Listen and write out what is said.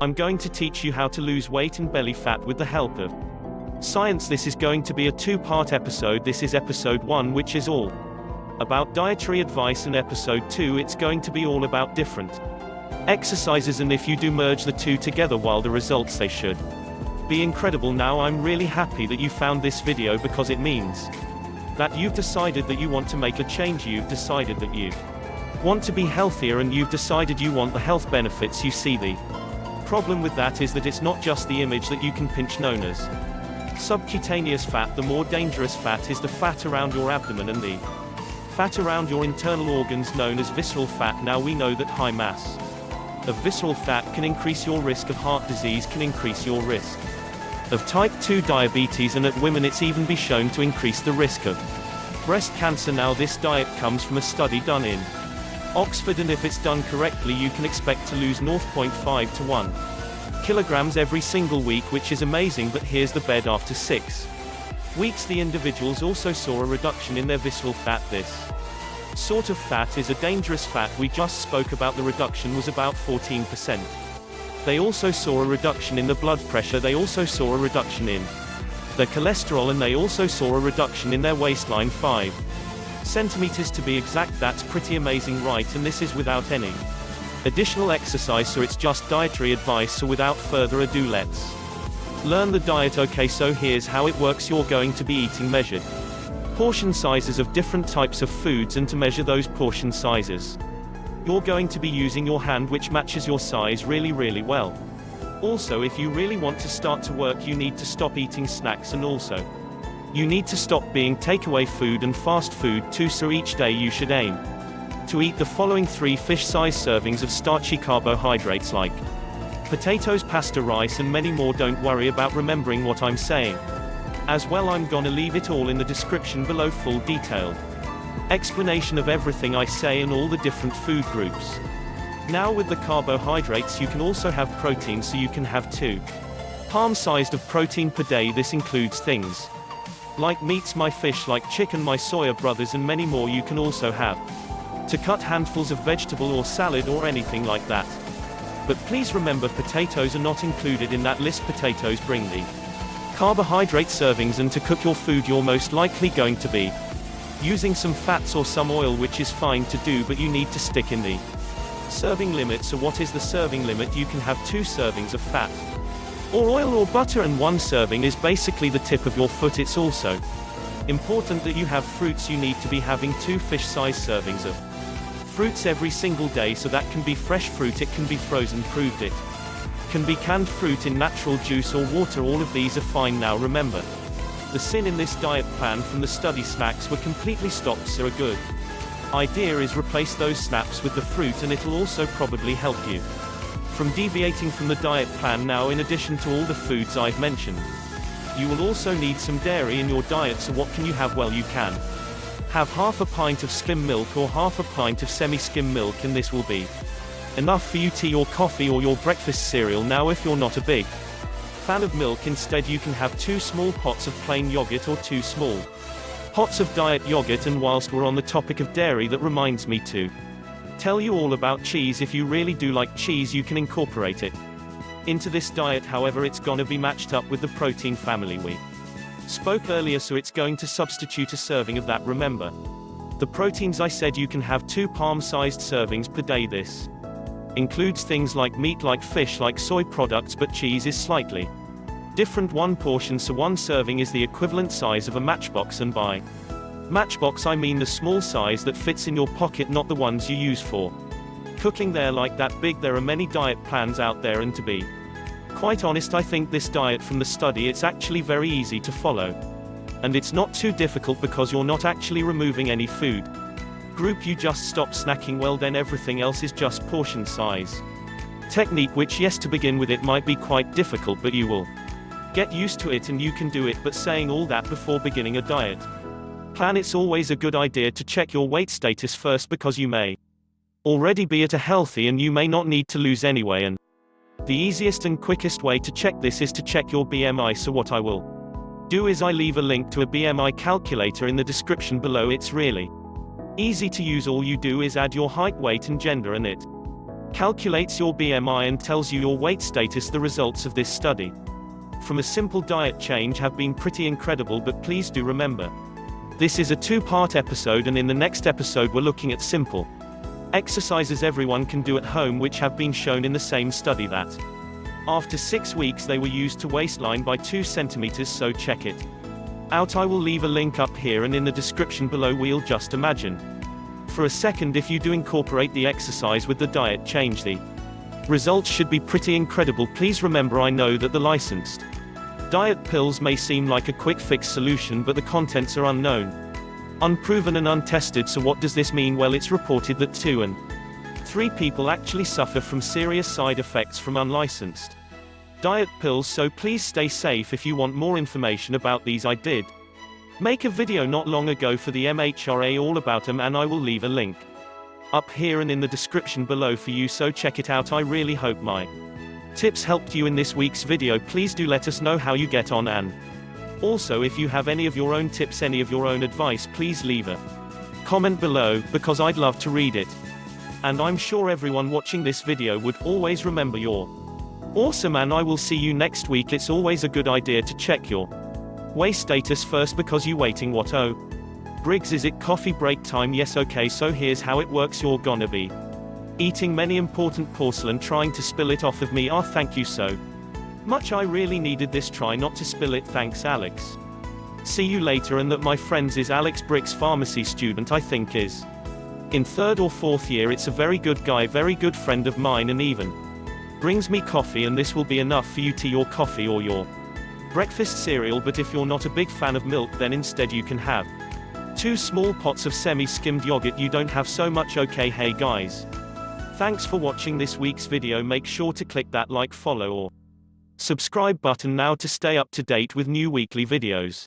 I'm going to teach you how to lose weight and belly fat with the help of science. This is going to be a two-part episode. This is episode 1, which is all about dietary advice, and episode 2, it's going to be all about different exercises, and if you do merge the two together, while the results, they should be incredible. Now I'm really happy that you found this video, because it means that you've decided that you want to make a change, you've decided that you want to be healthier, and you've decided you want the health benefits. You see, the problem with that is that it's not just the image that you can pinch, known as subcutaneous fat. The more dangerous fat is the fat around your abdomen and the fat around your internal organs, known as visceral fat. Now we know that high mass of visceral fat can increase your risk of heart disease, can increase your risk of type 2 diabetes, and at women it's even been shown to increase the risk of breast cancer. Now this diet comes from a study done in Oxford, and if it's done correctly, you can expect to lose 0.5 to 1 kilograms every single week, which is amazing. But here's the bed: after 6 weeks the individuals also saw a reduction in their visceral fat. This sort of fat is a dangerous fat. We just spoke about the reduction was about 14%. They also saw a reduction in the blood pressure, they also saw a reduction in their cholesterol, and they also saw a reduction in their waistline, 5 centimeters to be exact. That's pretty amazing, right? And this is without any additional exercise, so it's just dietary advice. So without further ado, let's learn the diet. Okay, so here's how it works. You're going to be eating measured portion sizes of different types of foods, and to measure those portion sizes, you're going to be using your hand, which matches your size really well. Also, if you really want to start to work, you need to stop eating snacks, and also you need to stop being takeaway food and fast food too. So each day you should aim to eat the following 3 fish-sized servings of starchy carbohydrates like potatoes, pasta, rice, and many more. Don't worry about remembering what I'm saying. As well, I'm gonna leave it all in the description below, full detailed explanation of everything I say and all the different food groups. Now with the carbohydrates, you can also have protein, so you can have 2 palm-sized of protein per day. This includes things like meats, my fish, like chicken, my soya brothers, and many more. You can also have to cut handfuls of vegetable or salad or anything like that. But please remember, potatoes are not included in that list. Potatoes bring the carbohydrate servings, and to cook your food you're most likely going to be using some fats or some oil, which is fine to do, but you need to stick in the serving limit. So what is the serving limit? You can have 2 servings of fat or oil or butter, and 1 serving is basically the tip of your foot. It's also important that you have fruits. You need to be having 2 fish-sized servings of fruits every single day, so that can be fresh fruit, it can be frozen, proved it can be canned fruit in natural juice or water. All of these are fine. Now remember, the sin in this diet plan from the study: snacks were completely stopped, so a good idea is replace those snacks with the fruit, and it'll also probably help you from deviating from the diet plan. Now, in addition to all the foods I've mentioned, you will also need some dairy in your diet. So what can you have? Well, you can have half a pint of skim milk or half a pint of semi-skim milk, and this will be enough for you tea or coffee or your breakfast cereal. Now if you're not a big fan of milk, instead you can have 2 small pots of plain yogurt or 2 small pots of diet yogurt. And whilst we're on the topic of dairy, that reminds me to tell you all about cheese. If you really do like cheese, you can incorporate it into this diet. However, it's gonna be matched up with the protein family we spoke earlier, so it's going to substitute a serving of that. Remember the proteins I said. You can have 2 palm-sized servings per day. This includes things like meat, like fish, like soy products, but cheese is slightly different. 1 portion, so 1 serving is the equivalent size of a matchbox, and by matchbox I mean the small size that fits in your pocket, not the ones you use for cooking. They're like that big. There are many diet plans out there, and to be quite honest, I think this diet from the study, it's actually very easy to follow, and it's not too difficult because you're not actually removing any food group. You just stop snacking. Well, then everything else is just portion size technique, which, yes, to begin with it might be quite difficult, but you will get used to it and you can do it. But saying all that, before beginning a diet plan, it's always a good idea to check your weight status first, because you may already be at a healthy and you may not need to lose anyway. And the easiest and quickest way to check this is to check your BMI. So what I will do is I leave a link to a BMI calculator in the description below. It's really easy to use. All you do is add your height, weight, and gender, and it calculates your BMI and tells you your weight status. The results of this study from a simple diet change have been pretty incredible, but please do remember, this is a two-part episode, and in the next episode we're looking at simple exercises everyone can do at home, which have been shown in the same study that after 6 weeks they were used to waistline by 2 centimeters, so check it out. I will leave a link up here and in the description below. We'll just imagine for a second if you do incorporate the exercise with the diet change, the results should be pretty incredible. Please remember, I know that the licensed diet pills may seem like a quick fix solution, but the contents are unknown, unproven and untested. So what does this mean? Well, it's reported that 2 in 3 people actually suffer from serious side effects from unlicensed diet pills, so please stay safe. If you want more information about these, I did make a video not long ago for the MHRA all about them, and I will leave a link up here and in the description below for you, so check it out. I really hope my tips helped you in this week's video. Please do let us know how you get on, and also if you have any of your own tips, any of your own advice, please leave a comment below, because I'd love to read it. And I'm sure everyone watching this video would always remember you're awesome, and I will see you next week. It's always a good idea to check your weight status first, because you waiting what? Oh, Briggs, is it coffee break time? Yes, okay, so here's how it works. You're gonna be eating many important porcelain, trying to spill it off of me. Ah, thank you so much, I really needed this. Try not to spill it. Thanks, Alex. See you later. And that, my friends, is Alex Briggs, pharmacy student, I think is in 3rd or 4th year. It's a very good guy, very good friend of mine, and even brings me coffee, and this will be enough for you, to your coffee or your breakfast cereal. But if you're not a big fan of milk, then instead you can have 2 small pots of semi-skimmed yogurt. You don't have so much. Okay, hey guys, thanks for watching this week's video. Make sure to click that like, follow or subscribe button now to stay up to date with new weekly videos.